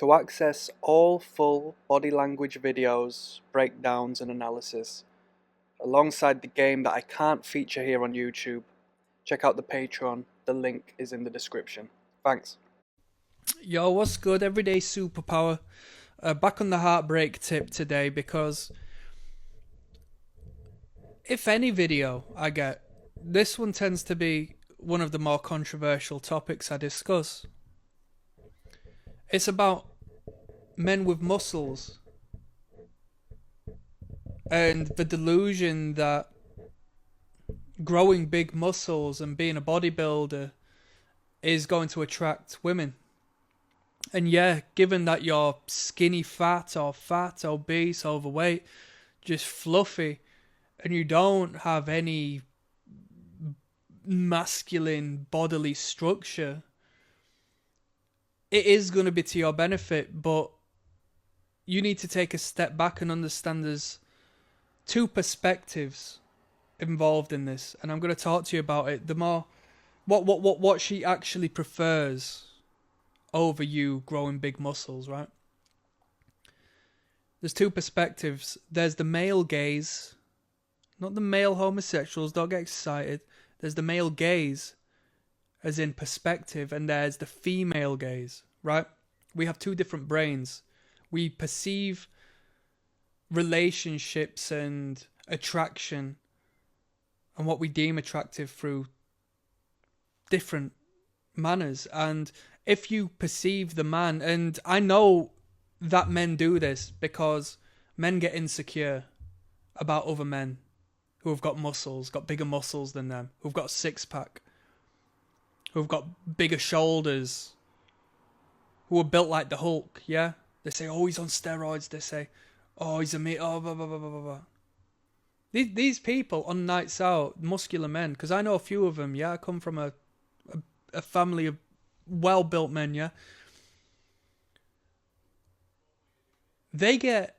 To access all full body language videos, breakdowns and analysis, alongside the game that I can't feature here on YouTube, check out the Patreon. The link is in the description. Thanks. Yo, what's good? Everyday superpower. Back on the heartbreak tip today because if any video I get, this one tends to be one of the more controversial topics I discuss. It's about men with muscles and the delusion that growing big muscles and being a bodybuilder is going to attract women. And yeah, given that you're skinny fat, obese, overweight, just fluffy, and you don't have any masculine bodily structure, it is going to be to your benefit, but you need to take a step back and understand there's two perspectives involved in this, and I'm going to talk to you about it. The more what she actually prefers over you growing big muscles, right? There's two perspectives. There's the male gaze, not the male homosexuals, don't get excited. There's the male gaze, as in perspective, and there's the female gaze, right? We have two different brains. We perceive relationships and attraction and what we deem attractive through different manners. And if you perceive the man, and I know that men do this because men get insecure about other men who have got muscles, got bigger muscles than them, who've got a six-pack, who've got bigger shoulders, who are built like the Hulk, yeah? They say, oh, he's on steroids. They say, oh, he's a me, oh, blah, blah, blah, blah, blah. These people on nights out, muscular men, because I know a few of them, yeah? I come from a family of well-built men, yeah? They get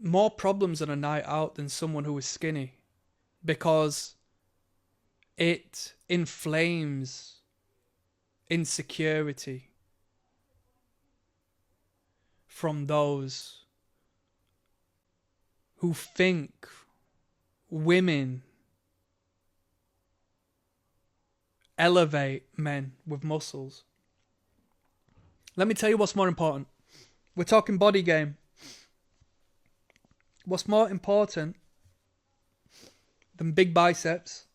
more problems on a night out than someone who is skinny because it inflames insecurity from those who think women elevate men with muscles. Let me tell you what's more important. We're talking body game. What's more important than big biceps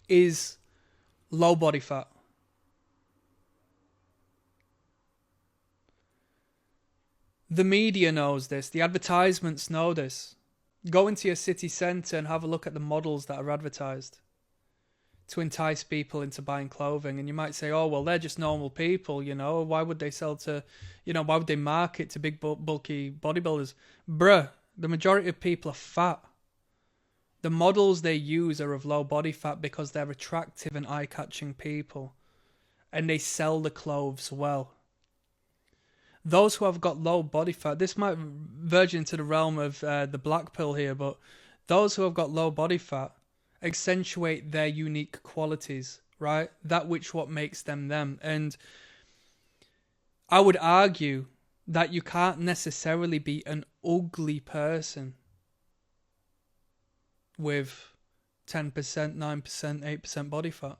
is low body fat. The media knows this. The advertisements know this. Go into your city centre and have a look at the models that are advertised to entice people into buying clothing. And you might say, oh, well, they're just normal people, you know. Why would they sell to, why would they market to big, bulky bodybuilders? Bruh, the majority of people are fat. The models they use are of low body fat because they're attractive and eye-catching people. And they sell the clothes well. Those who have got low body fat, this might verge into the realm of the black pill here, but those who have got low body fat accentuate their unique qualities, right? That which what makes them them. And I would argue that you can't necessarily be an ugly person with 10%, 9%, 8% body fat,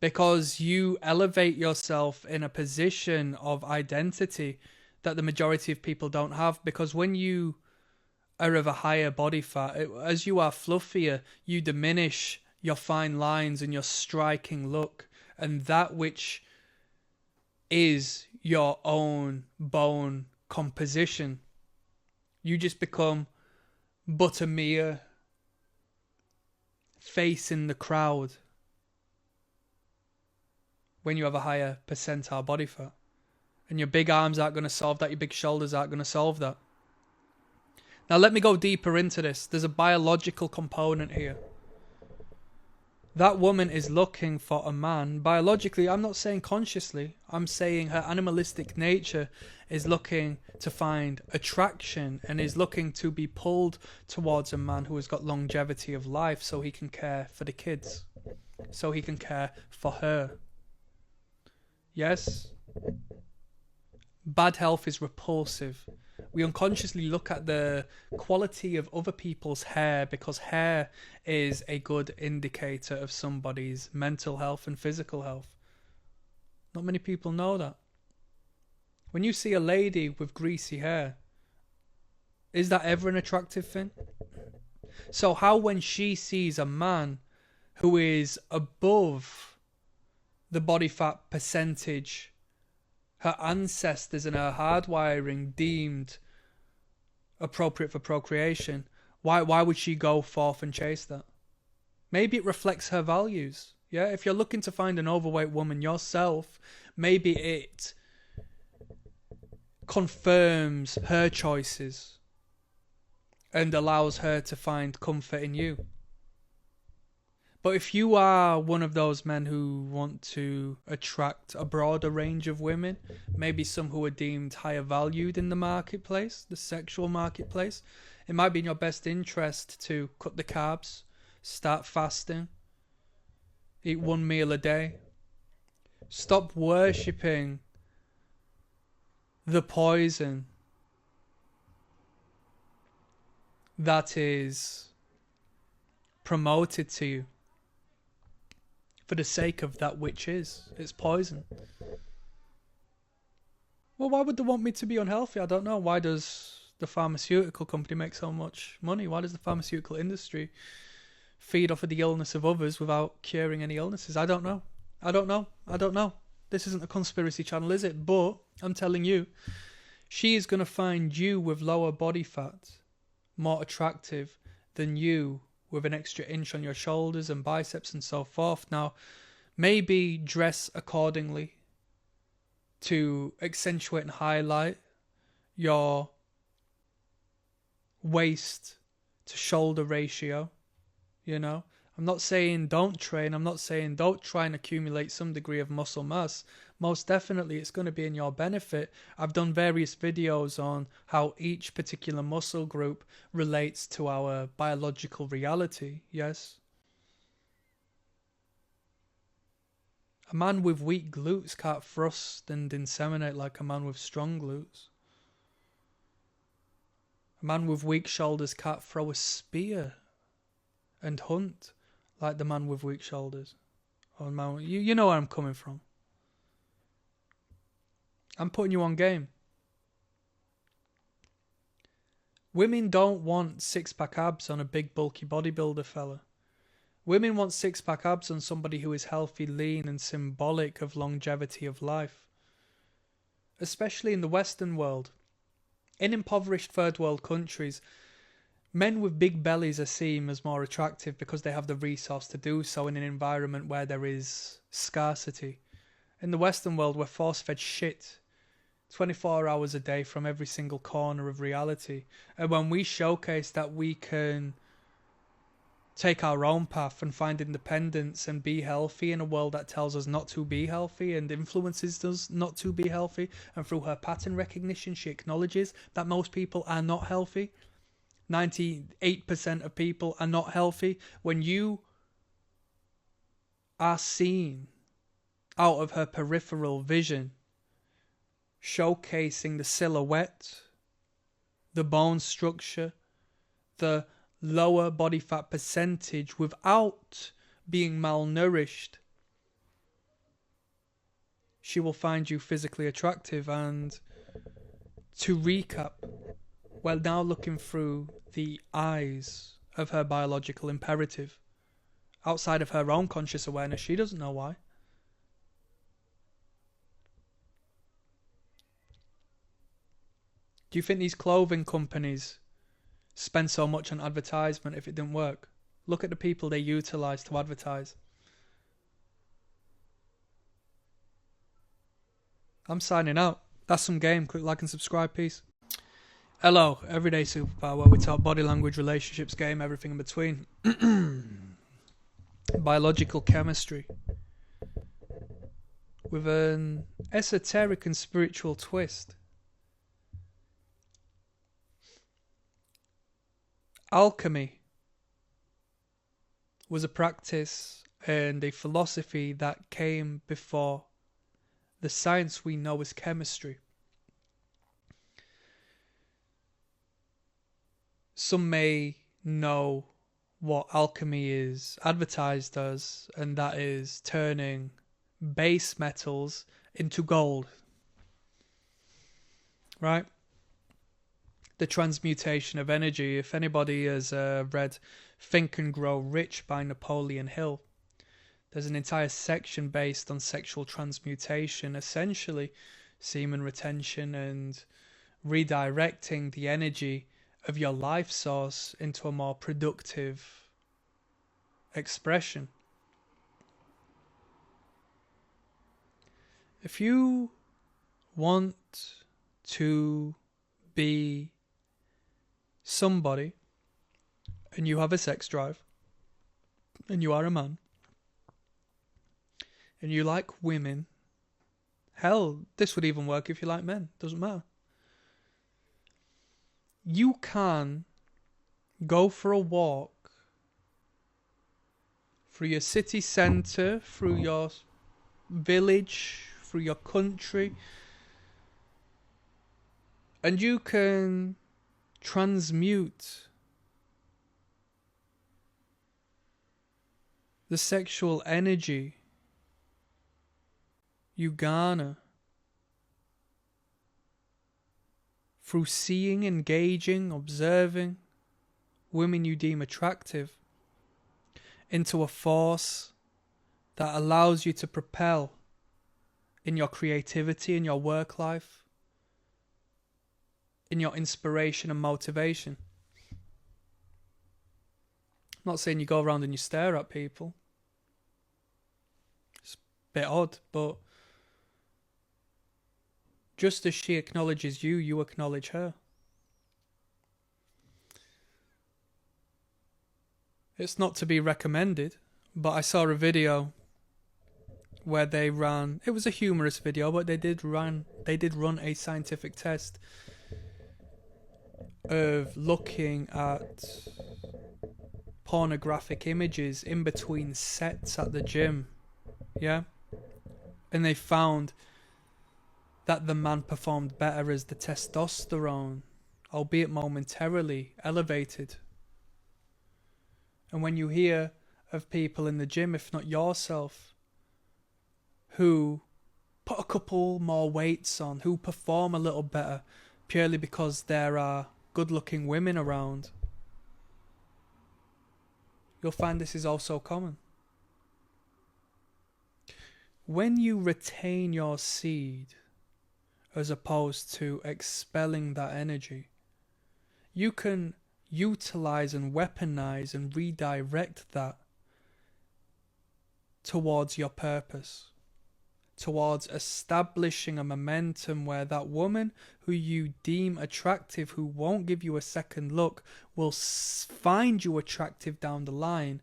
because you elevate yourself in a position of identity that the majority of people don't have. Because when you are of a higher body fat, as you are fluffier, you diminish your fine lines and your striking look and that which is your own bone composition. You just become but a mere face in the crowd when you have a higher percentile body fat. And your big arms aren't going to solve that. Your big shoulders aren't going to solve that. Now let me go deeper into this. There's a biological component here. That woman is looking for a man. Biologically, I'm not saying consciously. I'm saying her animalistic nature is looking to find attraction and is looking to be pulled towards a man who has got longevity of life so he can care for the kids. So he can care for her. Yes? Bad health is repulsive. We unconsciously look at the quality of other people's hair because hair is a good indicator of somebody's mental health and physical health. Not many people know that. When you see a lady with greasy hair, is that ever an attractive thing? So how when she sees a man who is above the body fat percentage her ancestors and her hardwiring deemed appropriate for procreation, why would she go forth and chase that? Maybe it reflects her values. Yeah, if you're looking to find an overweight woman yourself, maybe it confirms her choices and allows her to find comfort in you. But if you are one of those men who want to attract a broader range of women, maybe some who are deemed higher valued in the marketplace, the sexual marketplace, it might be in your best interest to cut the carbs, start fasting, eat one meal a day, stop worshipping the poison that is promoted to you for the sake of that which is. It's poison. Well, why would they want me to be unhealthy? I don't know. Why does the pharmaceutical company make so much money? Why does the pharmaceutical industry feed off of the illness of others without curing any illnesses? I don't know. I don't know. This isn't a conspiracy channel, is it? But I'm telling you, she is going to find you with lower body fat more attractive than you with an extra inch on your shoulders and biceps and so forth. Now, maybe dress accordingly to accentuate and highlight your waist to shoulder ratio, you know. I'm not saying don't train. I'm not saying don't try and accumulate some degree of muscle mass. Most definitely it's going to be in your benefit. I've done various videos on how each particular muscle group relates to our biological reality, yes. A man with weak glutes can't thrust and inseminate like a man with strong glutes. A man with weak shoulders can't throw a spear and hunt like the man with weak shoulders. Or man, you know where I'm coming from. I'm putting you on game. Women don't want six-pack abs on a big bulky bodybuilder fella. Women want six-pack abs on somebody who is healthy, lean and symbolic of longevity of life. Especially in the Western world. In impoverished third world countries, men with big bellies are seen as more attractive because they have the resource to do so in an environment where there is scarcity. In the Western world, we're force-fed shit 24 hours a day from every single corner of reality. And when we showcase that we can take our own path and find independence and be healthy in a world that tells us not to be healthy and influences us not to be healthy, and through her pattern recognition she acknowledges that most people are not healthy, 98% of people are not healthy. When you are seen out of her peripheral vision, showcasing the silhouette, the bone structure, the lower body fat percentage without being malnourished, she will find you physically attractive. And to recap, we're now looking through the eyes of her biological imperative. Outside of her own conscious awareness, she doesn't know why. Do you think these clothing companies spend so much on advertisement if it didn't work? Look at the people they utilize to advertise. I'm signing out. That's some game. Click like and subscribe. Peace. Hello, Everyday Superpower, where we talk body language, relationships, game, everything in between. Biological chemistry. With an esoteric and spiritual twist. Alchemy was a practice and a philosophy that came before the science we know as chemistry. Some may know what alchemy is advertised as, and that is turning base metals into gold. Right? The transmutation of energy. If anybody has read Think and Grow Rich by Napoleon Hill, there's an entire section based on sexual transmutation, essentially semen retention and redirecting the energy of your life source into a more productive expression. If you want to be somebody and you have a sex drive and you are a man and you like women, hell, this would even work if you like men, doesn't matter. You can go for a walk through your city centre, through your village, through your country, and you can transmute the sexual energy you garner through seeing, engaging, observing women you deem attractive into a force that allows you to propel in your creativity, in your work life, in your inspiration and motivation. I'm not saying you go around and you stare at people. It's a bit odd, but just as she acknowledges you, you acknowledge her. It's not to be recommended, but I saw a video where they ran, it was a humorous video, but they did run a scientific test of looking at pornographic images in between sets at the gym. Yeah? And they found that the man performed better as the testosterone, albeit momentarily, elevated. And when you hear of people in the gym, if not yourself, who put a couple more weights on, who perform a little better purely because there are good-looking women around, you'll find this is also common. When you retain your seed, as opposed to expelling that energy, you can utilize and weaponize and redirect that towards your purpose, towards establishing a momentum where that woman who you deem attractive, who won't give you a second look, will find you attractive down the line,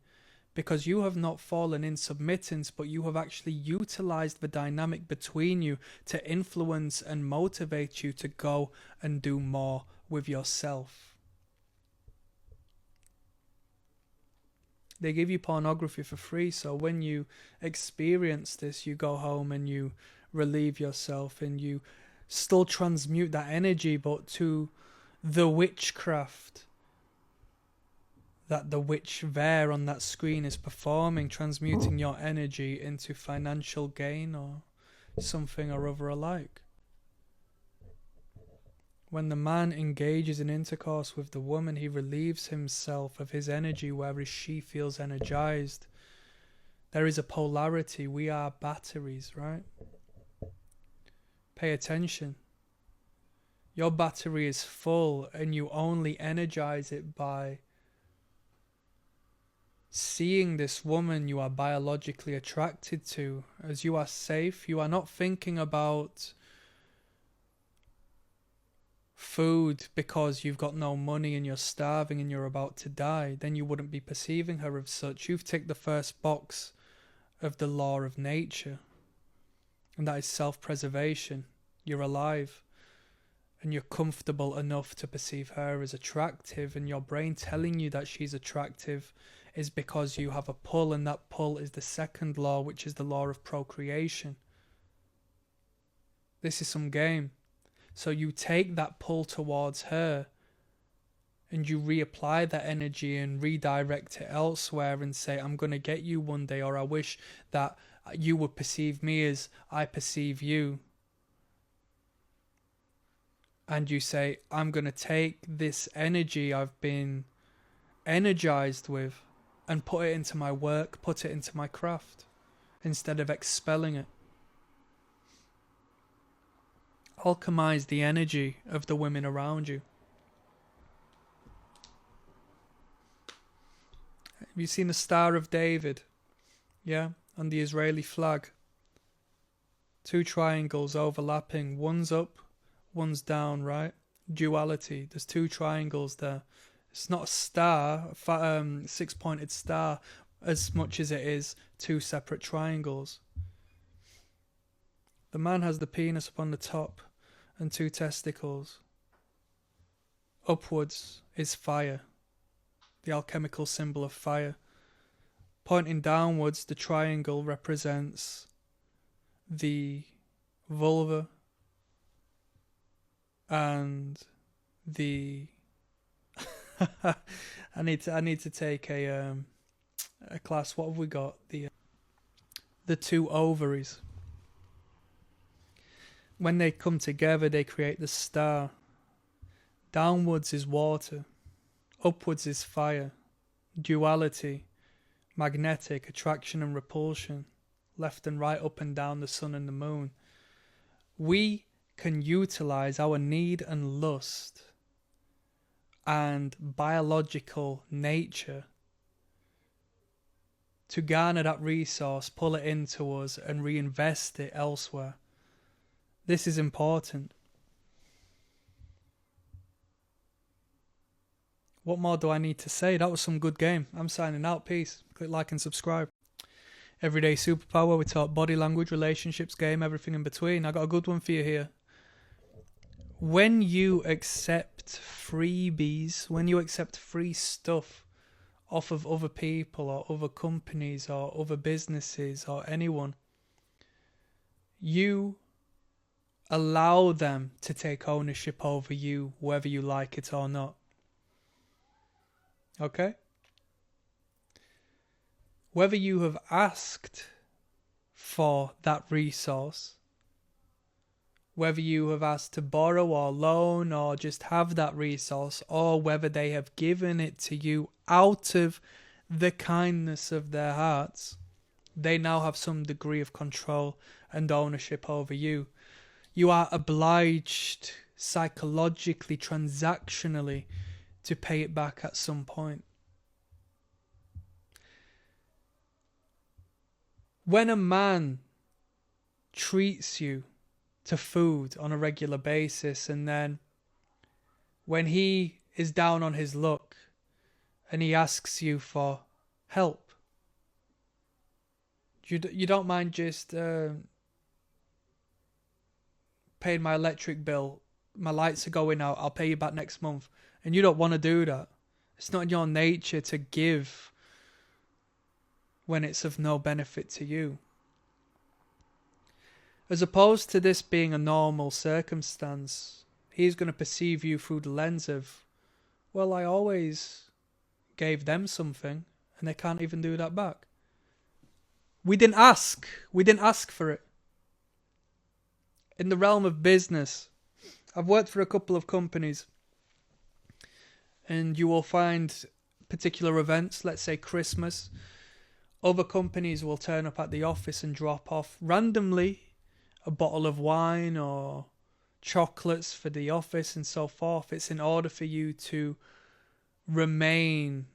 because you have not fallen in submittance, but you have actually utilized the dynamic between you to influence and motivate you to go and do more with yourself. They give you pornography for free, so when you experience this, you go home and you relieve yourself and you still transmute that energy, but to the witchcraft that the witch there on that screen is performing, transmuting your energy into financial gain or something or other alike. When the man engages in intercourse with the woman, he relieves himself of his energy, whereas she feels energized. There is a polarity. We are batteries, right? Pay attention. Your battery is full and you only energize it by seeing this woman you are biologically attracted to. As you are safe, you are not thinking about food because you've got no money and you're starving and you're about to die. Then you wouldn't be perceiving her as such. You've ticked the first box of the law of nature, and that is self-preservation. You're alive and you're comfortable enough to perceive her as attractive, and your brain telling you that she's attractive is because you have a pull, and that pull is the second law, which is the law of procreation. This is some game. So you take that pull towards her and you reapply that energy and redirect it elsewhere and say, I'm going to get you one day, or I wish that you would perceive me as I perceive you. And you say, I'm going to take this energy I've been energized with and put it into my work, put it into my craft, instead of expelling it. Alchemize the energy of the women around you. Have you seen the Star of David? Yeah, on the Israeli flag. 2 triangles overlapping. One's up, one's down, right? Duality. There's 2 triangles there. It's not a star, a 6-pointed star, as much as it is 2 separate triangles. The man has the penis upon the top and 2 testicles. Upwards is fire, the alchemical symbol of fire. Pointing downwards, the triangle represents the vulva and the I need to take a class. What have we got? The 2 ovaries. When they come together, they create the star. Downwards is water. Upwards is fire. Duality. Magnetic, attraction and repulsion. Left and right, up and down, the sun and the moon. We can utilize our need and lust and biological nature to garner that resource, pull it into us and reinvest it elsewhere. This is important. What more do I need to say? That was some good game. I'm signing out. Peace. Click like and subscribe. Everyday superpower. We talk body language, relationships, game, everything in between. I got a good one for you here. When you accept freebies, when you accept free stuff off of other people or other companies or other businesses or anyone, you allow them to take ownership over you, whether you like it or not. Okay? Whether you have asked for that resource, whether you have asked to borrow or loan or just have that resource, or whether they have given it to you out of the kindness of their hearts, they now have some degree of control and ownership over you. You are obliged psychologically, transactionally, to pay it back at some point. When a man treats you to food on a regular basis, and then when he is down on his luck and he asks you for help, you don't mind just paying my electric bill, my lights are going out, I'll pay you back next month. And you don't want to do that. It's not in your nature to give when it's of no benefit to you. As opposed to this being a normal circumstance, he's going to perceive you through the lens of, well, I always gave them something and they can't even do that back. We didn't ask. We didn't ask for it. In the realm of business, I've worked for a couple of companies, and you will find particular events, let's say Christmas, other companies will turn up at the office and drop off randomly a bottle of wine or chocolates for the office and so forth. It's in order for you to remain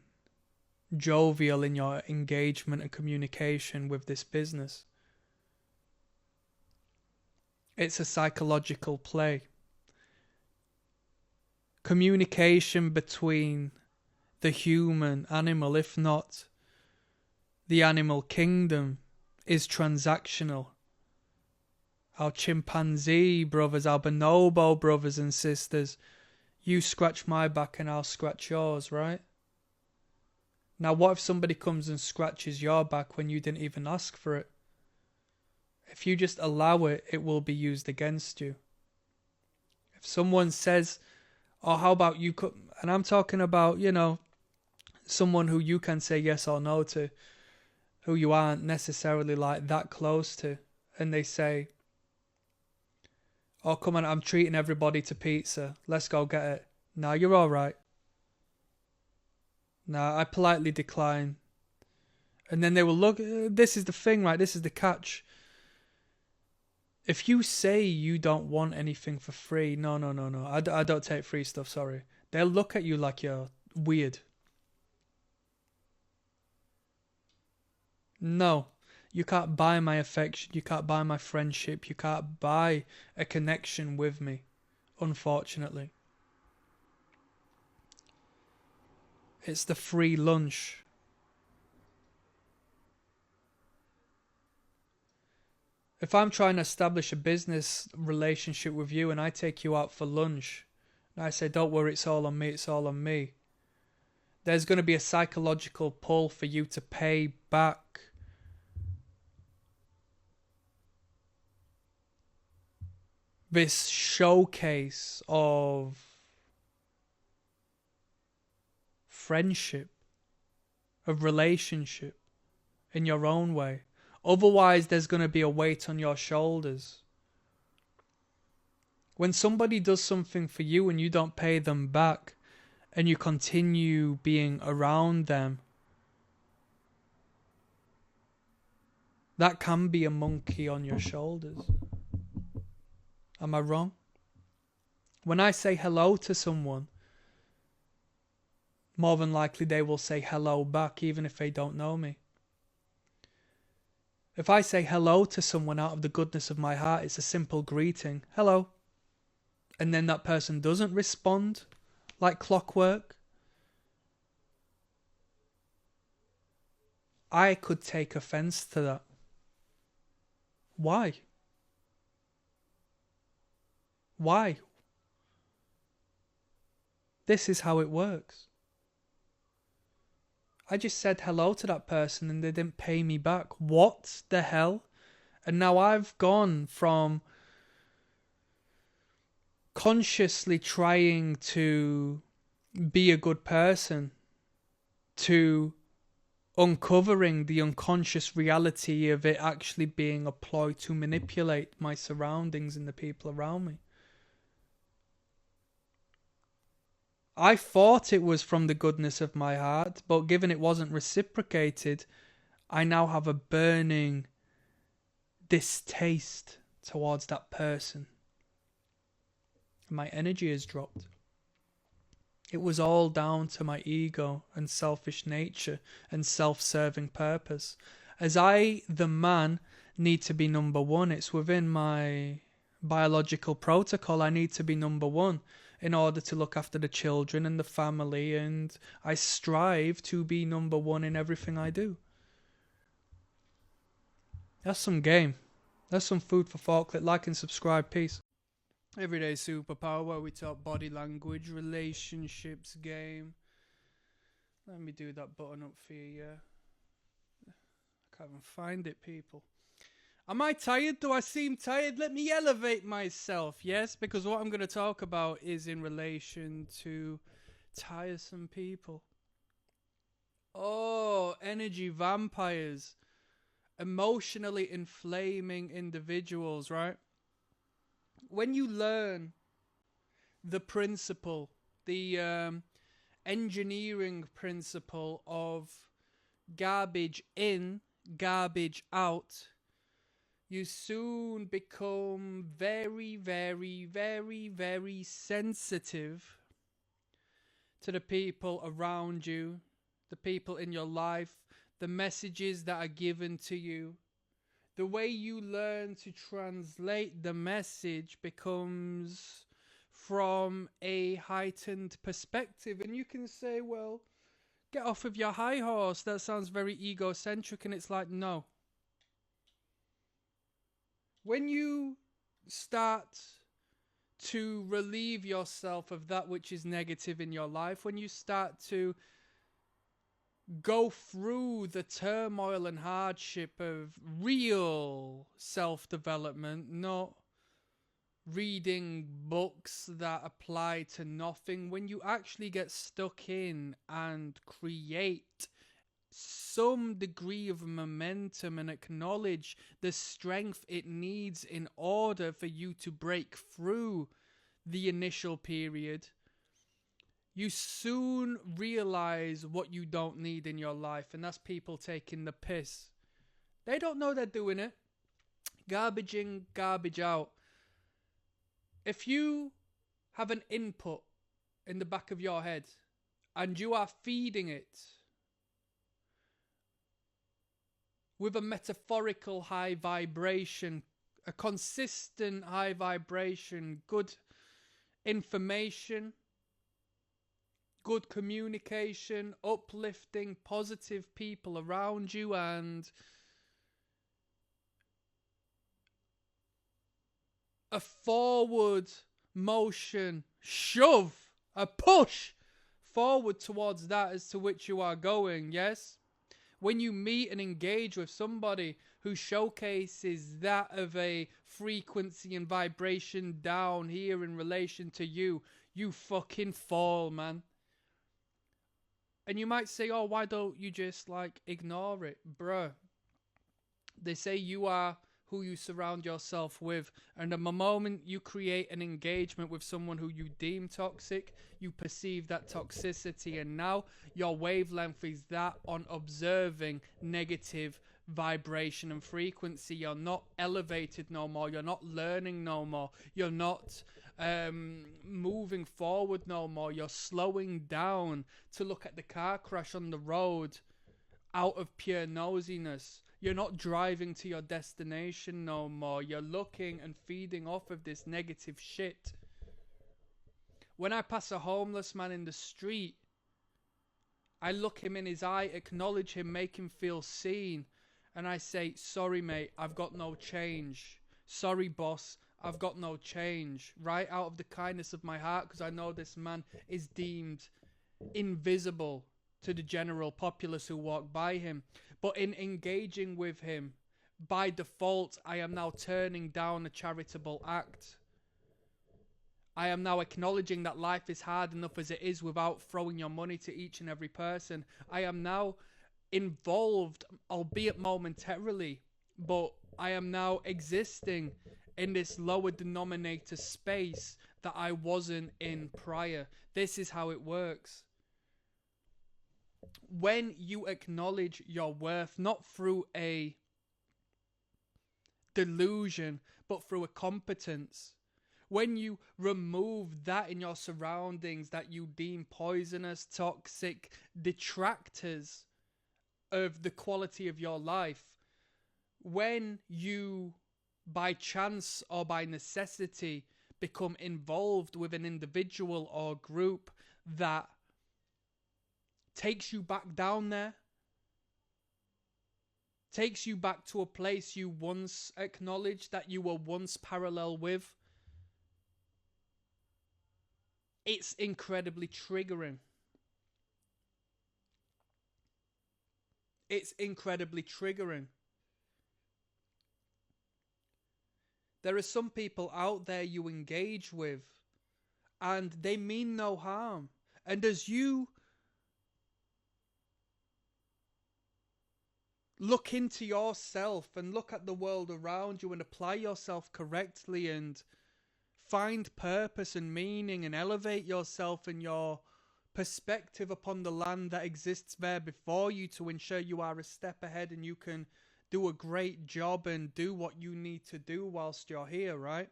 jovial in your engagement and communication with this business. It's a psychological play. Communication between the human animal, if not the animal kingdom, is transactional. Our chimpanzee brothers, our bonobo brothers and sisters, you scratch my back and I'll scratch yours, right? Now what if somebody comes and scratches your back when you didn't even ask for it? If you just allow it, it will be used against you. If someone says, oh, how about you could, and I'm talking about, someone who you can say yes or no to, who you aren't necessarily like that close to, and they say, oh, come on, I'm treating everybody to pizza. Let's go get it. Nah, you're all right. Nah, I politely decline. And then they will look, this is the thing, right? This is the catch. If you say you don't want anything for free, no, I don't take free stuff, sorry. They'll look at you like you're weird. No, you can't buy my affection, you can't buy my friendship, you can't buy a connection with me, unfortunately. It's the free lunch. If I'm trying to establish a business relationship with you and I take you out for lunch, and I say, don't worry, it's all on me, it's all on me, there's going to be a psychological pull for you to pay back. This showcase of friendship, of relationship, in your own way. Otherwise, there's going to be a weight on your shoulders. When somebody does something for you and you don't pay them back, and you continue being around them, that can be a monkey on your shoulders. Am I wrong? When I say hello to someone, more than likely they will say hello back, even if they don't know me. If I say hello to someone out of the goodness of my heart, it's a simple greeting. Hello. And then that person doesn't respond like clockwork, I could take offense to that. Why? Why? This is how it works. I just said hello to that person and they didn't pay me back. What the hell? And now I've gone from consciously trying to be a good person to uncovering the unconscious reality of it actually being a ploy to manipulate my surroundings and the people around me. I thought it was from the goodness of my heart, but given it wasn't reciprocated, I now have a burning distaste towards that person. My energy has dropped. It was all down to my ego and selfish nature and self-serving purpose. As I, the man, need to be number one. It's within my biological protocol. I need to be number one in order to look after the children and the family, and I strive to be number one in everything I do. That's some game. That's some food for thought. Click like and subscribe. Peace. Everyday Superpower, where we talk body language, relationships, game. Let me do that button up for you, yeah. I can't even find it, people. Am I tired? Do I seem tired? Let me elevate myself, yes? Because what I'm going to talk about is in relation to tiresome people. Oh, energy vampires. Emotionally inflaming individuals, right? When you learn the principle, the engineering principle of garbage in, garbage out, you soon become very, very, very, very sensitive to the people around you, the people in your life, the messages that are given to you. The way you learn to translate the message becomes from a heightened perspective. And you can say, well, get off of your high horse. That sounds very egocentric. And it's like, no. When you start to relieve yourself of that which is negative in your life, when you start to go through the turmoil and hardship of real self-development, not reading books that apply to nothing. When you actually get stuck in and create some degree of momentum and acknowledge the strength it needs in order for you to break through the initial period, you soon realize what you don't need in your life, and that's people taking the piss. They don't know they're doing it. Garbage in, garbage out. If you have an input in the back of your head and you are feeding it with a metaphorical high vibration, a consistent high vibration, good information, good communication, uplifting, positive people around you, and a forward motion, shove, a push forward towards that as to which you are going, yes? When you meet and engage with somebody who showcases that of a frequency and vibration down here in relation to you, you fucking fall, man. And you might say, oh, why don't you just, like, ignore it? Bruh. They say you are who you surround yourself with. And the moment you create an engagement with someone who you deem toxic, you perceive that toxicity. And now your wavelength is that on observing negative vibration and frequency. You're not elevated no more. You're not learning no more. You're not moving forward no more. You're slowing down to look at the car crash on the road out of pure nosiness. You're not driving to your destination no more. You're looking and feeding off of this negative shit. When I pass a homeless man in the street, I look him in his eye, acknowledge him, make him feel seen, and I say, sorry mate, I've got no change. Sorry boss, I've got no change. Right out of the kindness of my heart, because I know this man is deemed invisible to the general populace who walk by him. But in engaging with him, by default, I am now turning down a charitable act. I am now acknowledging that life is hard enough as it is without throwing your money to each and every person. I am now involved, albeit momentarily, but I am now existing in this lower denominator space that I wasn't in prior. This is how it works. When you acknowledge your worth, not through a delusion, but through a competence, when you remove that in your surroundings that you deem poisonous, toxic, detractors of the quality of your life, when you, by chance or by necessity, become involved with an individual or group that takes you back down there, takes you back to a place you once acknowledged, that you were once parallel with, it's incredibly triggering. It's incredibly triggering. There are some people out there you engage with, and they mean no harm. And as you look into yourself and look at the world around you and apply yourself correctly and find purpose and meaning and elevate yourself and your perspective upon the land that exists there before you to ensure you are a step ahead and you can do a great job and do what you need to do whilst you're here, right?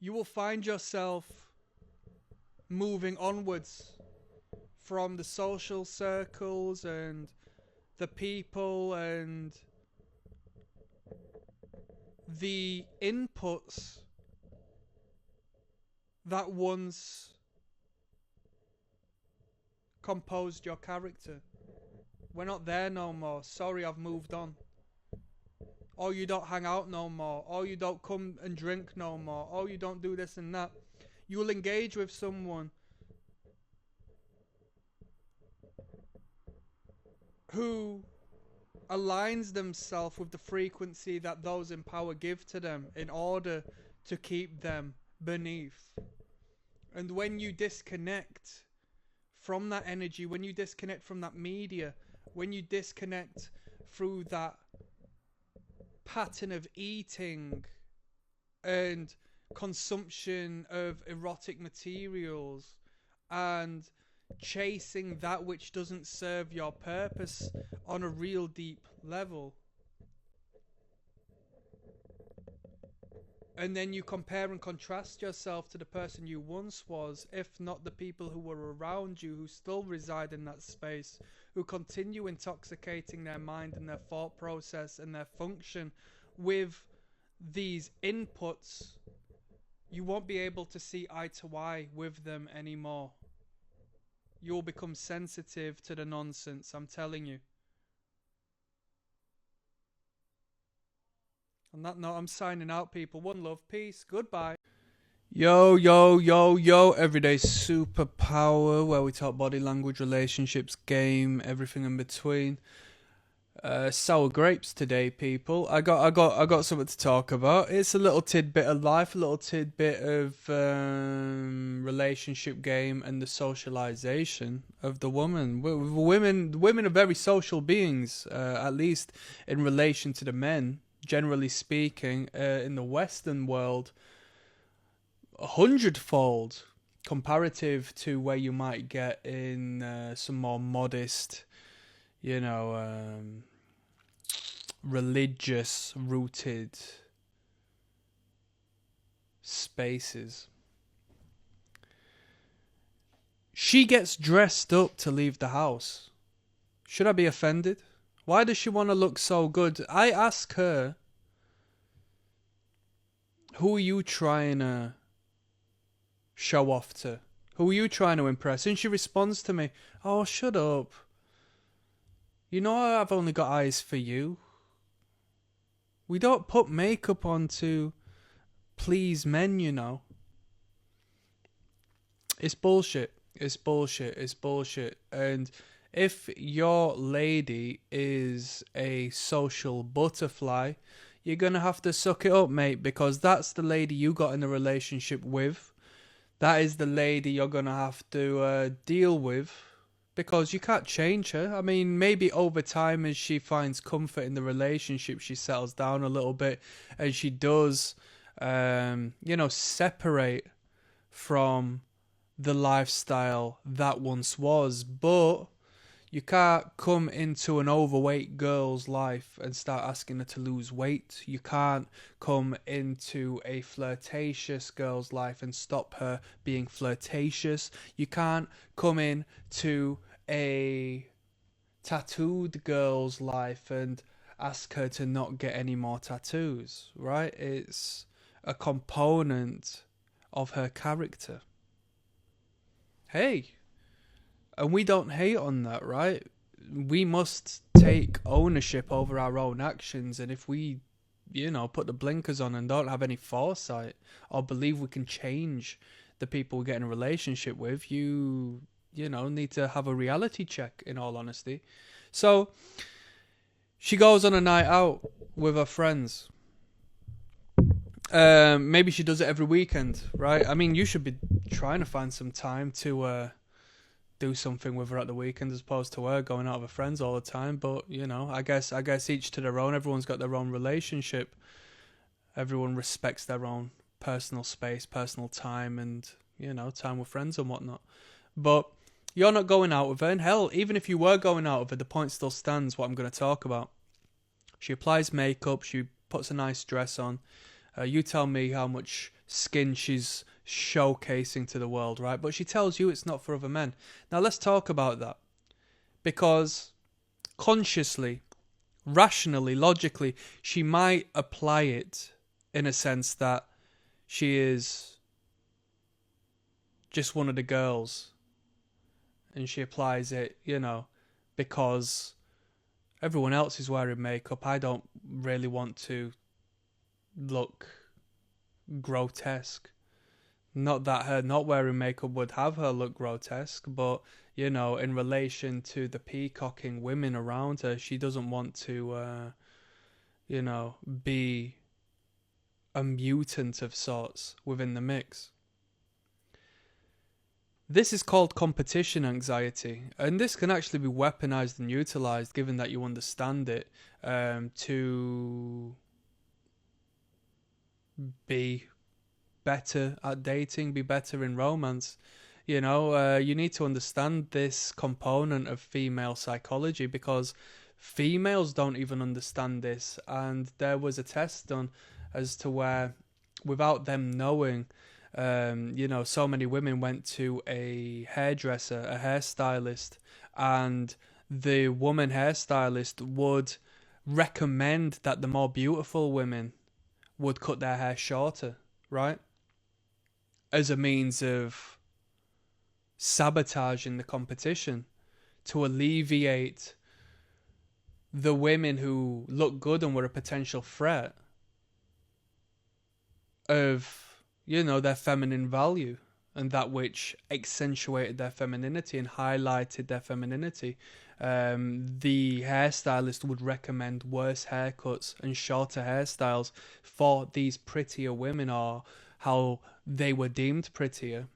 You will find yourself moving onwards from the social circles and the people and the inputs that once composed your character. We're not there no more. Sorry, I've moved on. Or you don't hang out no more. Or you don't come and drink no more. Or you don't do this and that. You will engage with someone who aligns themselves with the frequency that those in power give to them in order to keep them beneath. And when you disconnect from that energy, when you disconnect from that media, when you disconnect through that pattern of eating and consumption of erotic materials and chasing that which doesn't serve your purpose on a real deep level, and then you compare and contrast yourself to the person you once was, if not the people who were around you, who still reside in that space, who continue intoxicating their mind and their thought process and their function with these inputs, you won't be able to see eye to eye with them anymore. You'll become sensitive to the nonsense, I'm telling you. On that note, I'm signing out, people. One love, peace, goodbye. Yo, everyday superpower, where we talk body language, relationships, game, everything in between. Sour grapes today, people. I got something to talk about. It's a little tidbit of life, a little tidbit of relationship game and the socialization of the woman. Women are very social beings, at least in relation to the men. Generally speaking, in the Western world, 100-fold comparative to where you might get in some more modest, religious rooted spaces. She gets dressed up to leave the house. Should I be offended? Why does she want to look so good? I ask her, who are you trying to show off to? Who are you trying to impress? And she responds to me, oh, shut up. You know I've only got eyes for you. We don't put makeup on to please men, you know. It's bullshit. It's bullshit. It's bullshit. And if your lady is a social butterfly, you're going to have to suck it up, mate, because that's the lady you got in a relationship with. That is the lady you're going to have to deal with, because you can't change her. I mean, maybe over time as she finds comfort in the relationship, she settles down a little bit and she does, separate from the lifestyle that once was. But you can't come into an overweight girl's life and start asking her to lose weight. You can't come into a flirtatious girl's life and stop her being flirtatious. You can't come into a tattooed girl's life and ask her to not get any more tattoos, right? It's a component of her character. Hey, and we don't hate on that, right? We must take ownership over our own actions. And if we, put the blinkers on and don't have any foresight or believe we can change the people we get in a relationship with, you need to have a reality check, in all honesty. So she goes on a night out with her friends. Maybe she does it every weekend, right? I mean, you should be trying to find some time to do something with her at the weekend as opposed to her going out with her friends all the time. But I guess each to their own. Everyone's got their own relationship. Everyone respects their own personal space, personal time, and time with friends and whatnot. But you're not going out with her, and hell, even if you were going out with her, the point still stands. What I'm going to talk about. She applies makeup. She puts a nice dress on. You tell me how much skin she's showcasing to the world, right? But she tells you it's not for other men. Now let's talk about that. Because consciously, rationally, logically, she might apply it in a sense that she is just one of the girls. And she applies it, because everyone else is wearing makeup. I don't really want to look grotesque. Not that her not wearing makeup would have her look grotesque, but in relation to the peacocking women around her, she doesn't want to, be a mutant of sorts within the mix. This is called competition anxiety, and this can actually be weaponized and utilized, given that you understand it, to be better at dating, be better in romance. You need to understand this component of female psychology, because females don't even understand this. And there was a test done as to where, without them knowing, so many women went to a hairdresser, a hairstylist, and the woman hairstylist would recommend that the more beautiful women would cut their hair shorter, right? As a means of sabotaging the competition, to alleviate the women who look good and were a potential threat of, their feminine value, and that which accentuated their femininity and highlighted their femininity. The hairstylist would recommend worse haircuts and shorter hairstyles for these prettier women, or how they were deemed prettier,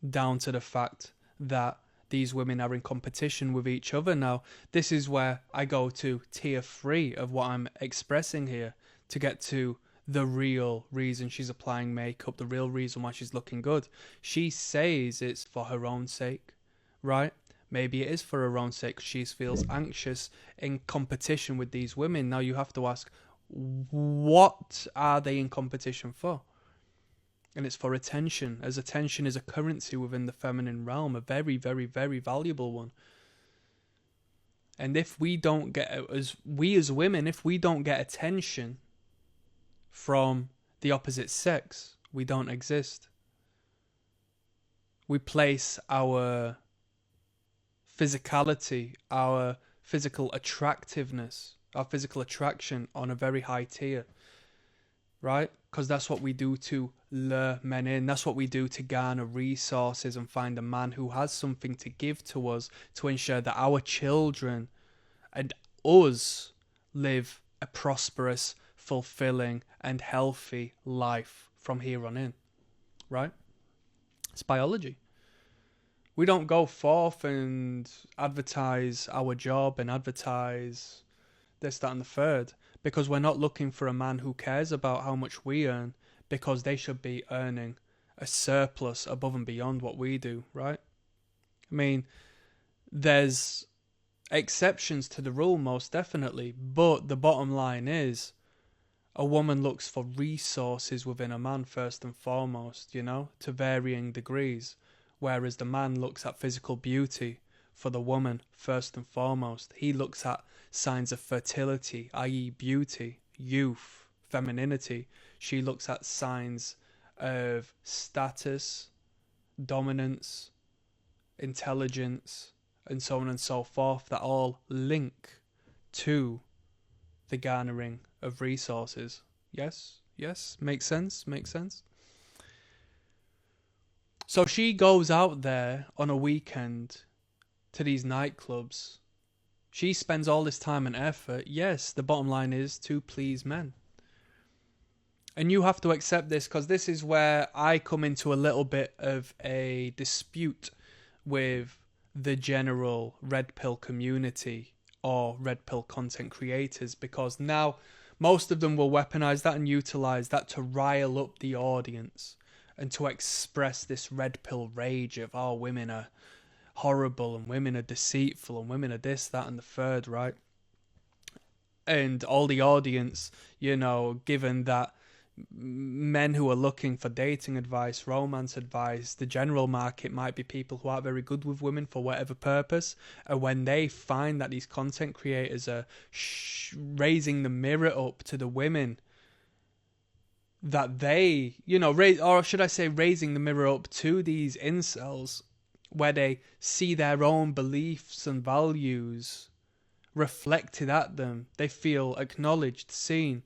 down to the fact that these women are in competition with each other. Now, this is where I go to tier 3 of what I'm expressing here, to get to the real reason she's applying makeup, the real reason why she's looking good. She says it's for her own sake, right? Maybe it is for her own sake. She feels anxious in competition with these women. Now you have to ask, what are they in competition for? And it's for attention, as attention is a currency within the feminine realm, a very, very, very valuable one. And if we don't get, as women, if we don't get attention from the opposite sex, we don't exist. We place our physicality, our physical attractiveness, our physical attraction on a very high tier, right? Because that's what we do to lure men in. That's what we do to garner resources and find a man who has something to give to us, to ensure that our children and us live a prosperous, fulfilling and healthy life from here on in, right? It's biology. We don't go forth and advertise our job and advertise this, that and the third, because we're not looking for a man who cares about how much we earn, because they should be earning a surplus above and beyond what we do, right? I mean, there's exceptions to the rule, most definitely, but the bottom line is, a woman looks for resources within a man first and foremost, to varying degrees, whereas the man looks at physical beauty for the woman first and foremost. He looks at signs of fertility, i.e. beauty, youth, femininity. She looks at signs of status, dominance, intelligence, and so on and so forth, that all link to the garnering of resources. Yes, makes sense. So she goes out there on a weekend to these nightclubs. She spends all this time and effort. Yes, the bottom line is to please men. And you have to accept this, because this is where I come into a little bit of a dispute with the general red pill community or red pill content creators, because now most of them will weaponize that and utilize that to rile up the audience and to express this red pill rage of, oh, women are horrible and women are deceitful and women are this, that and the third, right? And all the audience, given that men who are looking for dating advice, romance advice, the general market might be people who aren't very good with women for whatever purpose. And when they find that these content creators are raising the mirror up to the women that they, or should I say raising the mirror up to these incels, where they see their own beliefs and values reflected at them, they feel acknowledged, seen.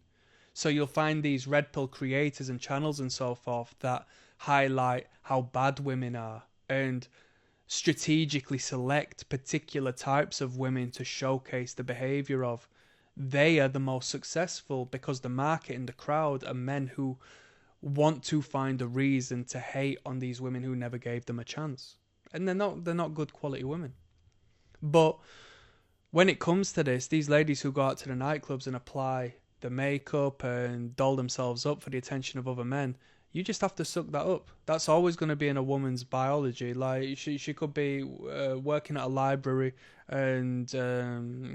So you'll find these red pill creators and channels and so forth that highlight how bad women are and strategically select particular types of women to showcase the behavior of. They are the most successful because the market and the crowd are men who want to find a reason to hate on these women who never gave them a chance. And they're not good quality women. But when it comes to this, these ladies who go out to the nightclubs and apply the makeup and doll themselves up for the attention of other men, you just have to suck that up. That's always going to be in a woman's biology. Like she could be working at a library and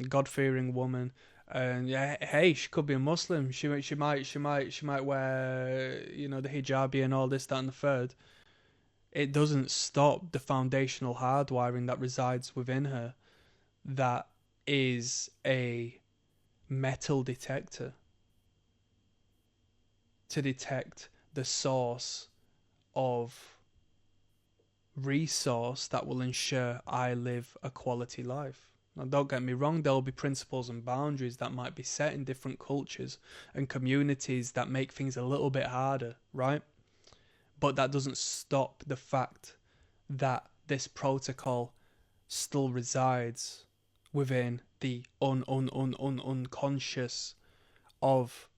God-fearing woman, and yeah, hey, she could be a Muslim. She might wear the hijabi and all this, that, and the third. It doesn't stop the foundational hardwiring that resides within her. That is a metal detector to detect the source of resource that will ensure I live a quality life. Now, don't get me wrong, there will be principles and boundaries that might be set in different cultures and communities that make things a little bit harder, right? But that doesn't stop the fact that this protocol still resides within the unconscious of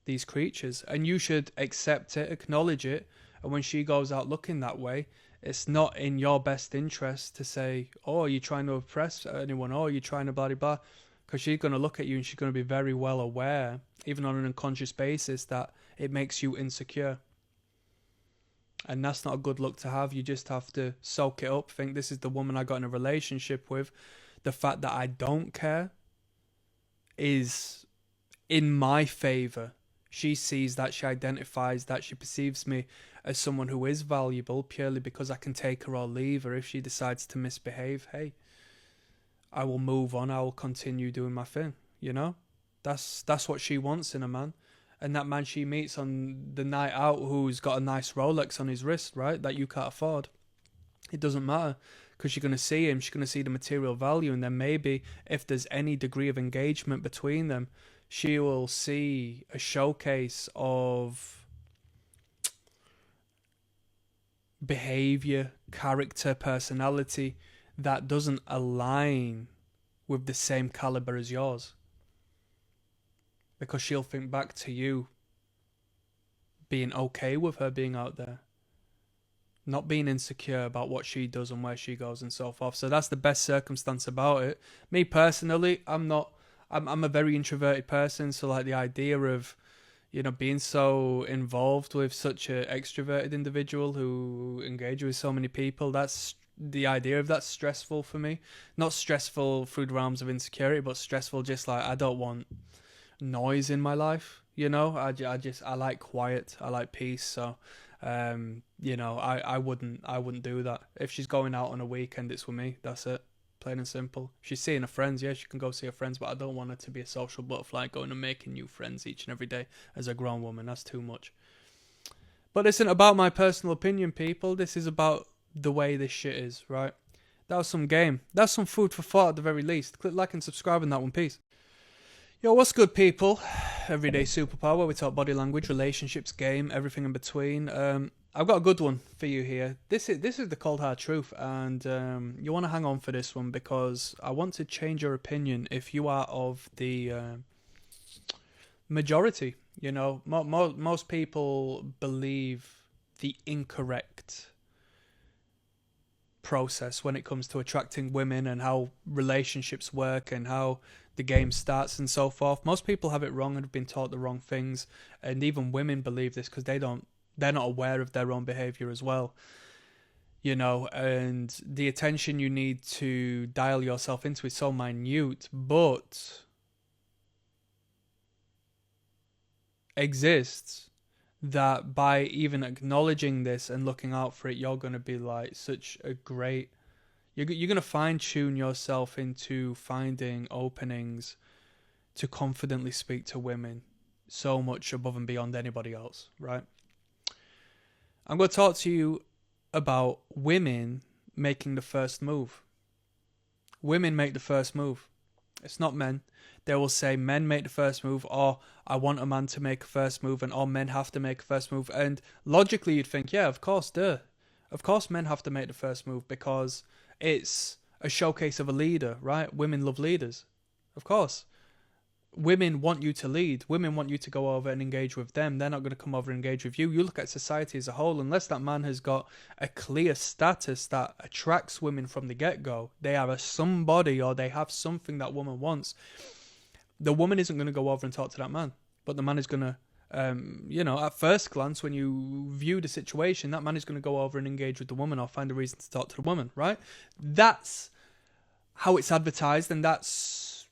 these creatures, and you should accept it, acknowledge it. And when she goes out looking that way, it's not in your best interest to say, oh, you're trying to oppress anyone, oh, you're trying to blah blah, because she's going to look at you and she's going to be very well aware, even on an unconscious basis, that it makes you insecure. And that's not a good look to have. You just have to soak it up, think this is the woman I got in a relationship with. The fact that I don't care is in my favor. She sees that, she identifies that, she perceives me as someone who is valuable purely because I can take her or leave her. If she decides to misbehave, hey, I will move on. I will continue doing my thing. That's what she wants in a man. And that man she meets on the night out who's got a nice Rolex on his wrist, right, that you can't afford, it doesn't matter, because you're going to see him, she's going to see the material value, and then maybe if there's any degree of engagement between them, she will see a showcase of behavior, character, personality that doesn't align with the same caliber as yours. Because she'll think back to you being okay with her being out there, not being insecure about what she does and where she goes and so forth. So that's the best circumstance about it. Me personally, I'm a very introverted person, so like the idea of being so involved with such an extroverted individual who engages with so many people, that's the idea of that's stressful for me. Not stressful through the realms of insecurity, but stressful just like I don't want noise in my life. I like quiet, I like peace. So I wouldn't do that. If she's going out on a weekend, it's with me, that's it, plain and simple. If she's seeing her friends, yeah, she can go see her friends, but I don't want her to be a social butterfly going and making new friends each and every day as a grown woman. That's too much. But this isn't about my personal opinion, people. This is about the way this shit is, right? That was some game. That's some food for thought at the very least. Click like and subscribe on that one. Peace. Yo, what's good, people? Everyday superpower, where we talk body language, relationships, game, everything in between. I've got a good one for you here. This is the cold hard truth, and you want to hang on for this one because I want to change your opinion if you are of the majority. Most people believe the incorrect process when it comes to attracting women and how relationships work and how the game starts and so forth. Most people have it wrong and have been taught the wrong things, and even women believe this because they're not aware of their own behavior as well. And the attention you need to dial yourself into is so minute, but exists, that by even acknowledging this and looking out for it, you're going to be like such a great... You're going to fine-tune yourself into finding openings to confidently speak to women so much above and beyond anybody else, right? I'm going to talk to you about women making the first move. Women make the first move. It's not men. They will say men make the first move, or I want a man to make a first move, and all men have to make a first move. And logically, you'd think, yeah, of course, duh. Of course, men have to make the first move because it's a showcase of a leader, right? Women love leaders. Of course. Women want you to lead. Women want you to go over and engage with them. They're not going to come over and engage with you. You look at society as a whole, unless that man has got a clear status that attracts women from the get-go, they are a somebody or they have something that woman wants. The woman isn't going to go over and talk to that man, but the man is going to, at first glance, when you view the situation, that man is going to go over and engage with the woman or find a reason to talk to the woman, right? That's how it's advertised, and that's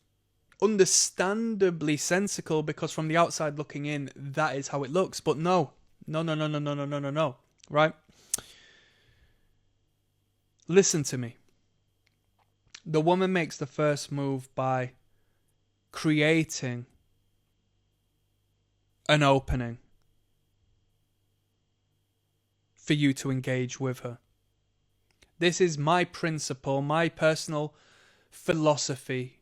understandably sensical because from the outside looking in, that is how it looks. But no, right? Listen to me. The woman makes the first move by creating an opening for you to engage with her. This is my principle, my personal philosophy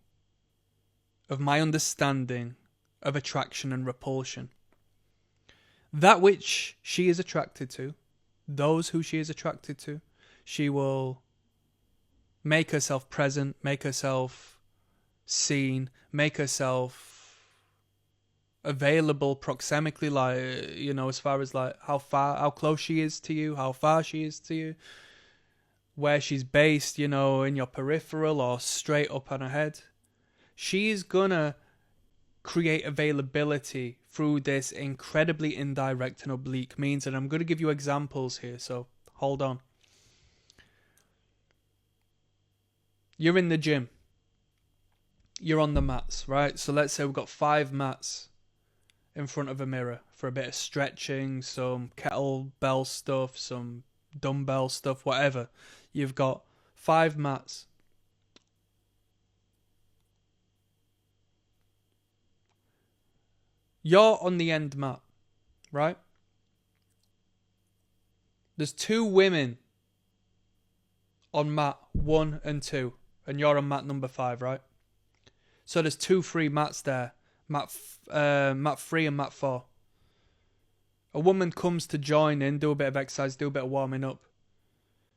of my understanding of attraction and repulsion. That which she is attracted to, those who she is attracted to, she will make herself present, make herself seen, make herself available proximically, like, as far as like how close she is to you, how far she is to you, where she's based, in your peripheral or straight up on her head. She's gonna create availability through this incredibly indirect and oblique means, and I'm gonna give you examples here, so hold on. You're in the gym. You're on the mats, right? So let's say we've got 5 mats in front of a mirror for a bit of stretching, some kettlebell stuff, some dumbbell stuff, whatever. You've got 5 mats. You're on the end mat, right? There's 2 women on mat 1 and 2, and you're on mat number 5, right? So there's 2 free mats there, mat 3 and mat 4. A woman comes to join in, do a bit of exercise, do a bit of warming up.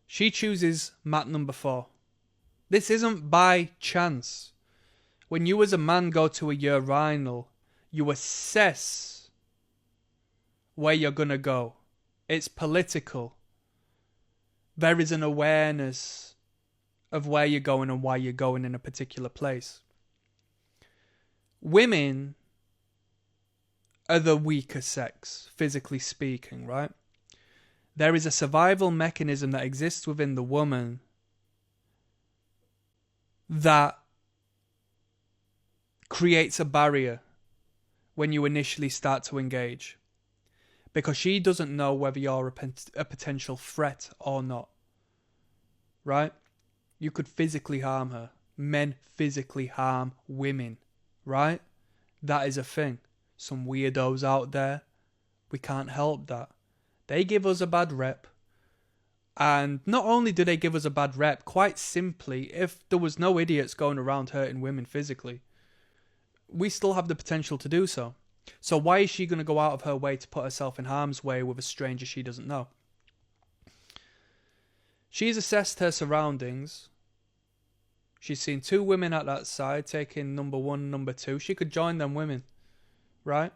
She chooses mat number 4. This isn't by chance. When you as a man go to a urinal, you assess where you're going to go. It's political. There is an awareness of where you're going and why you're going in a particular place. Women are the weaker sex, physically speaking, right? There is a survival mechanism that exists within the woman that creates a barrier when you initially start to engage, because she doesn't know whether you're a potential threat or not, right? You could physically harm her. Men physically harm women, right? That is a thing. Some weirdos out there, we can't help that. They give us a bad rep. And not only do they give us a bad rep, quite simply, if there was no idiots going around hurting women physically, we still have the potential to do so. So why is she going to go out of her way to put herself in harm's way with a stranger she doesn't know? She's assessed her surroundings. She's seen 2 women at that side, taking number 1, number 2. She could join them women, right?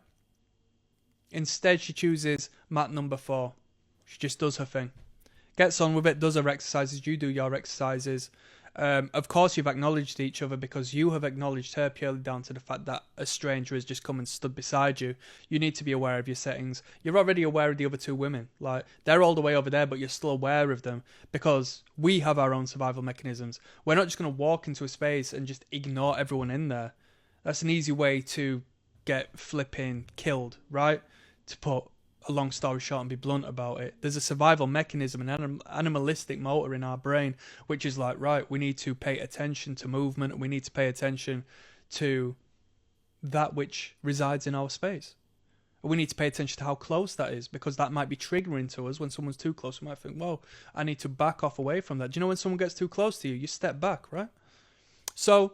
Instead, she chooses mat number 4. She just does her thing. Gets on with it, does her exercises, you do your exercises. Of course, you've acknowledged each other because you have acknowledged her purely down to the fact that a stranger has just come and stood beside you. You need to be aware of your settings. You're already aware of the other 2 women. Like, they're all the way over there, but you're still aware of them because we have our own survival mechanisms. We're not just going to walk into a space and just ignore everyone in there. That's an easy way to get flipping killed, right? To put a long story short and be blunt about it. There's a survival mechanism, an animalistic motor in our brain, which is like, right, we need to pay attention to movement, and we need to pay attention to that which resides in our space. We need to pay attention to how close that is, because that might be triggering to us. When someone's too close, we might think, whoa, I need to back off away from that. Do you know when someone gets too close to you, you step back, right? So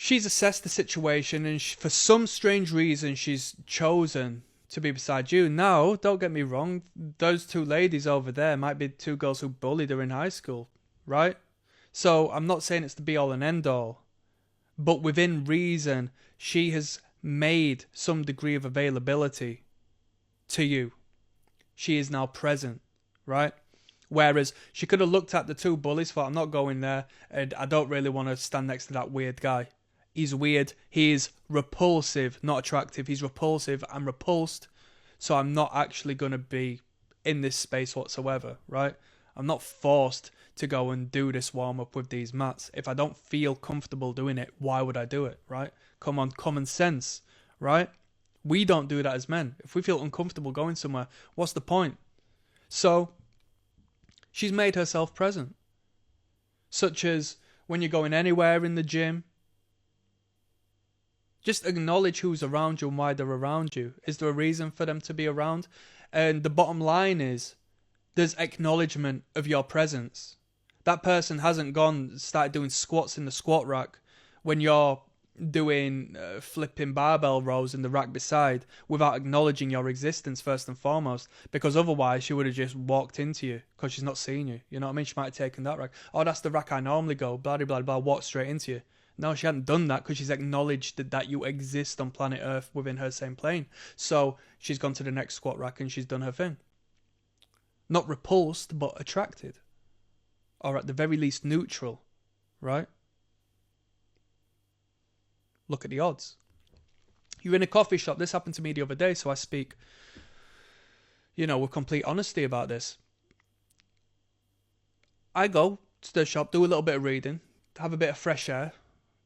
she's assessed the situation, and for some strange reason, she's chosen to be beside you. Now, don't get me wrong, those two ladies over there might be two girls who bullied her in high school, right? So I'm not saying it's the be all and end all, but within reason, she has made some degree of availability to you. She is now present, right? Whereas she could have looked at the two bullies, thought, I'm not going there, and I don't really want to stand next to that weird guy. He's weird. He's repulsive, not attractive. He's repulsive. I'm repulsed. So I'm not actually going to be in this space whatsoever, right? I'm not forced to go and do this warm-up with these mats. If I don't feel comfortable doing it, why would I do it, right? Come on, common sense, right? We don't do that as men. If we feel uncomfortable going somewhere, what's the point? So she's made herself present. Such as when you're going anywhere in the gym, just acknowledge who's around you and why they're around you. Is there a reason for them to be around? And the bottom line is, there's acknowledgement of your presence. That person hasn't started doing squats in the squat rack when you're doing flipping barbell rows in the rack beside without acknowledging your existence first and foremost, because otherwise she would have just walked into you because she's not seen you. You know what I mean? She might have taken that rack. Oh, that's the rack I normally go. Blah, blah, blah, walk straight into you. No, she hadn't done that because she's acknowledged that you exist on planet Earth within her same plane. So she's gone to the next squat rack and she's done her thing. Not repulsed, but attracted. Or at the very least neutral, right? Look at the odds. You're in a coffee shop. This happened to me the other day, so I speak, with complete honesty about this. I go to the shop, do a little bit of reading, have a bit of fresh air.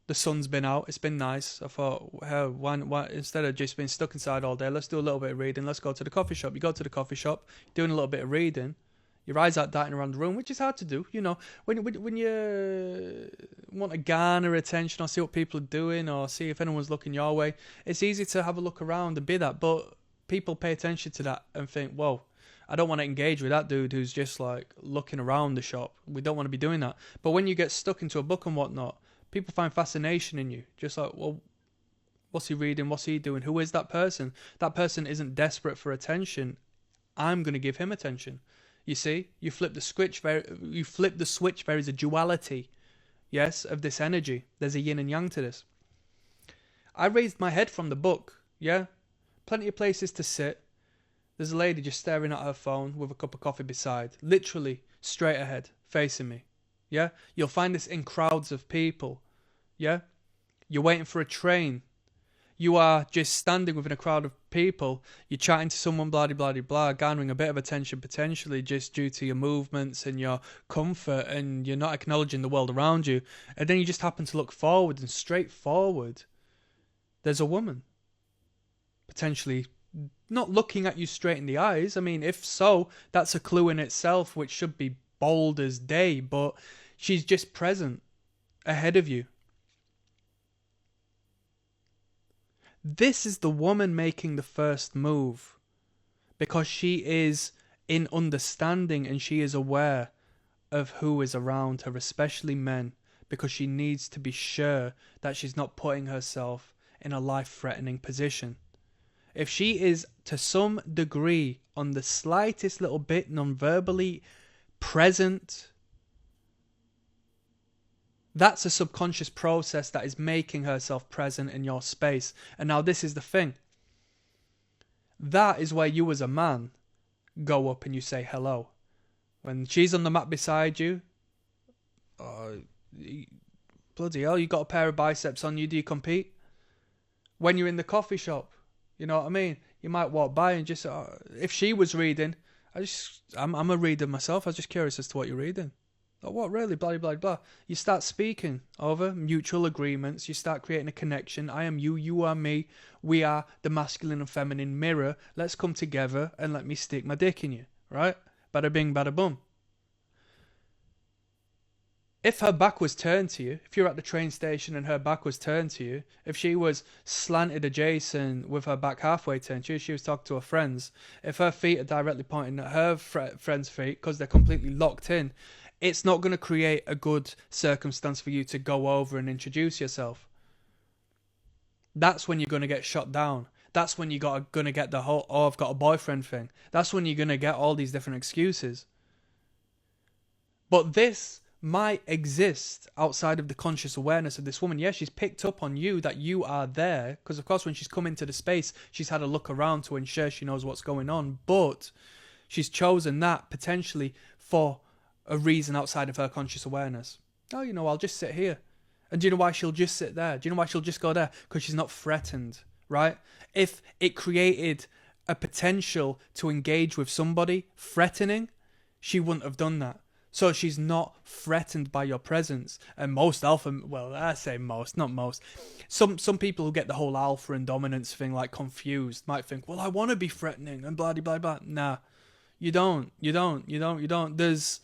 The sun's been out. It's been nice. I thought, why instead of just being stuck inside all day, let's do a little bit of reading. Let's go to the coffee shop. You go to the coffee shop, doing a little bit of reading. Your eyes aren't darting around the room, which is hard to do. When you want to garner attention or see what people are doing or see if anyone's looking your way, it's easy to have a look around and be that. But people pay attention to that and think, whoa, I don't want to engage with that dude who's just like looking around the shop. We don't want to be doing that. But when you get stuck into a book and whatnot, people find fascination in you. Just like, well, what's he reading? What's he doing? Who is that person? That person isn't desperate for attention. I'm going to give him attention. You see, you flip the switch. There is a duality, yes, of this energy. There's a yin and yang to this. I raised my head from the book, yeah? Plenty of places to sit. There's a lady just staring at her phone with a cup of coffee beside. Literally, straight ahead, facing me. Yeah? You'll find this in crowds of people. Yeah? You're waiting for a train. You are just standing within a crowd of people. You're chatting to someone, blah, blah, blah, blah, garnering a bit of attention potentially just due to your movements and your comfort, and you're not acknowledging the world around you. And then you just happen to look forward, and straight forward, there's a woman. Potentially not looking at you straight in the eyes. I mean, if so, that's a clue in itself, which should be bold as day, but she's just present ahead of you. This is the woman making the first move because she is in understanding and she is aware of who is around her, especially men, because she needs to be sure that she's not putting herself in a life-threatening position. If she is to some degree on the slightest little bit non-verbally present, that's a subconscious process that is making herself present in your space. And now this is the thing. That is where you as a man go up and you say hello. When she's on the mat beside you, bloody hell, you got a pair of biceps on you, do you compete? When you're in the coffee shop, you know what I mean? You might walk by and just, if she was reading, I'm a reader myself, I was just curious as to what you're reading. Like, what, really? Blah, blah, blah. You start speaking over mutual agreements. You start creating a connection. I am you, you are me. We are the masculine and feminine mirror. Let's come together and let me stick my dick in you, right? Bada bing, bada boom. If her back was turned to you, if you're at the train station and her back was turned to you, if she was slanted adjacent with her back halfway turned to you, she was talking to her friends, if her feet are directly pointing at her friend's feet because they're completely locked in, it's not going to create a good circumstance for you to go over and introduce yourself. That's when you're going to get shot down. That's when you're going to get the whole, oh, I've got a boyfriend thing. That's when you're going to get all these different excuses. But this might exist outside of the conscious awareness of this woman. Yeah, she's picked up on you that you are there. Because, of course, when she's come into the space, she's had a look around to ensure she knows what's going on. But she's chosen that potentially for a reason outside of her conscious awareness. Oh, you know, I'll just sit here. And do you know why she'll just sit there? Do you know why she'll just go there? Because she's not threatened, right? If it created a potential to engage with somebody threatening, she wouldn't have done that. So she's not threatened by your presence. And most alpha, well, I say most, not most. Some people who get the whole alpha and dominance thing like confused might think, well, I want to be threatening and blah, blah, blah. Nah, you don't. There's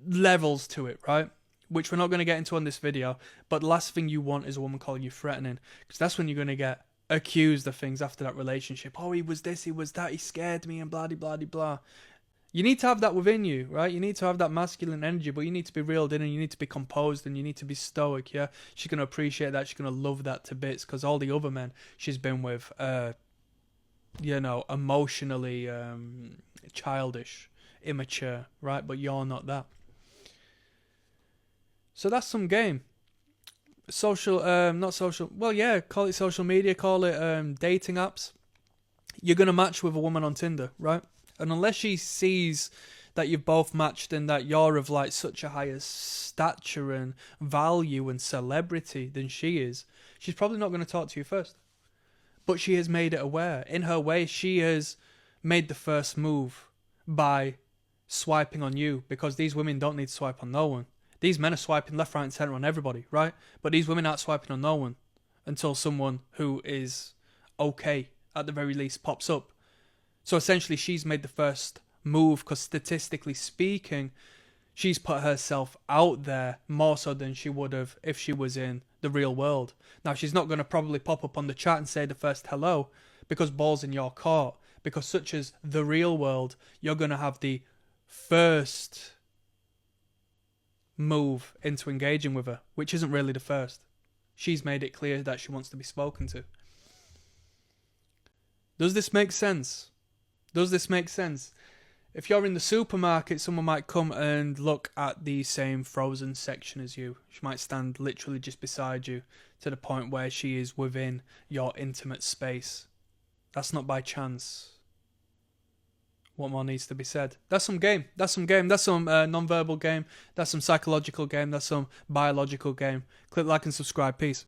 levels to it, right? Which we're not going to get into on this video. But the last thing you want is a woman calling you threatening. Because that's when you're going to get accused of things after that relationship. Oh, he was this, he was that, he scared me and blah, blah, blah, blah. You need to have that within you, right? You need to have that masculine energy, but you need to be reeled in and you need to be composed and you need to be stoic, yeah? She's going to appreciate that. She's going to love that to bits because all the other men she's been with, emotionally childish, immature, right? But you're not that. So that's some game. Not social, well, yeah, call it social media, call it dating apps. You're going to match with a woman on Tinder, right? And unless she sees that you've both matched and that you're of like such a higher stature and value and celebrity than she is, she's probably not going to talk to you first. But she has made it aware. In her way, she has made the first move by swiping on you, because these women don't need to swipe on no one. These men are swiping left, right and centre on everybody, right? But these women aren't swiping on no one until someone who is okay, at the very least, pops up. So essentially, she's made the first move because statistically speaking, she's put herself out there more so than she would have if she was in the real world. Now, she's not going to probably pop up on the chat and say the first hello because ball's in your court. Because such as the real world, you're going to have the first move into engaging with her, which isn't really the first. She's made it clear that she wants to be spoken to. Does this make sense? Does this make sense? If you're in the supermarket, someone might come and look at the same frozen section as you. She might stand literally just beside you to the point where she is within your intimate space. That's not by chance. What more needs to be said? That's some game. That's some non-verbal game. That's some psychological game. That's some biological game. Click like and subscribe. Peace.